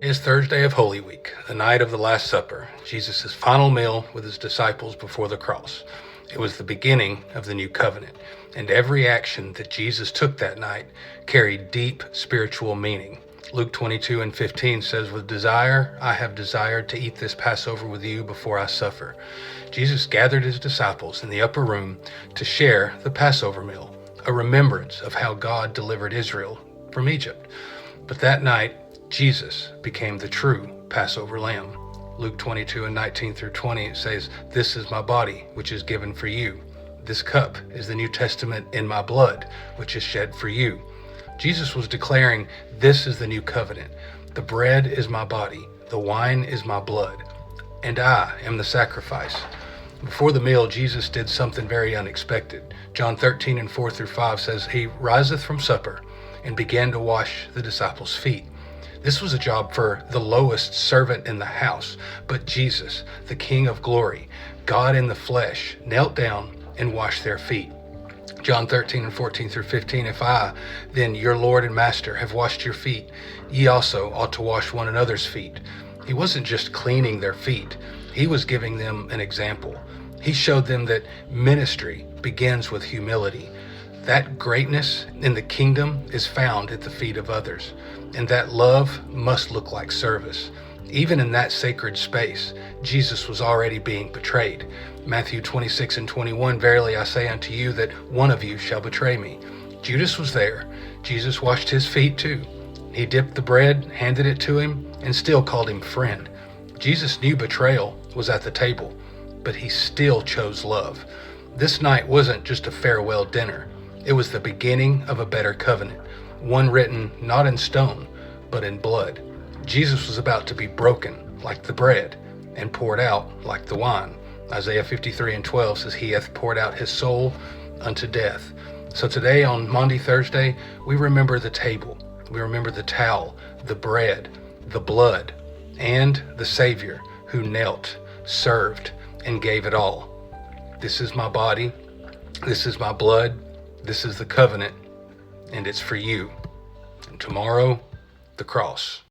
It's Thursday of Holy Week, the night of the Last Supper, Jesus' final meal with his disciples before the cross. It was the beginning of the new covenant, and every action that Jesus took that night carried deep spiritual meaning. Luke 22:15 says, "With desire I have desired to eat this Passover with you before I suffer." Jesus gathered his disciples in the upper room to share the Passover meal, a remembrance of how God delivered Israel from Egypt. But that night, Jesus became the true Passover lamb. Luke 22:19-20 says, "This is my body, which is given for you. This cup is the New Testament in my blood, which is shed for you." Jesus was declaring, this is the new covenant. The bread is my body, the wine is my blood, and I am the sacrifice. Before the meal, Jesus did something very unexpected. John 13:4-5 says, "He riseth from supper and began to wash the disciples' feet." This was a job for the lowest servant in the house, but Jesus, the King of glory, God in the flesh, knelt down and washed their feet. John 13:14-15, "If I, then your Lord and Master, have washed your feet, ye also ought to wash one another's feet." He wasn't just cleaning their feet, he was giving them an example. He showed them that ministry begins with humility. That greatness in the kingdom is found at the feet of others, and that love must look like service. Even in that sacred space, Jesus was already being betrayed. Matthew 26:21, "Verily I say unto you that one of you shall betray me." Judas was there. Jesus washed his feet too. He dipped the bread, handed it to him, and still called him friend. Jesus knew betrayal was at the table, but he still chose love. This night wasn't just a farewell dinner. It was the beginning of a better covenant, one written not in stone, but in blood. Jesus was about to be broken like the bread and poured out like the wine. Isaiah 53:12 says, "He hath poured out his soul unto death." So today on Maundy Thursday, we remember the table, we remember the towel, the bread, the blood, and the Savior who knelt, served, and gave it all. This is my body, this is my blood, this is the covenant, and it's for you. And tomorrow, the cross.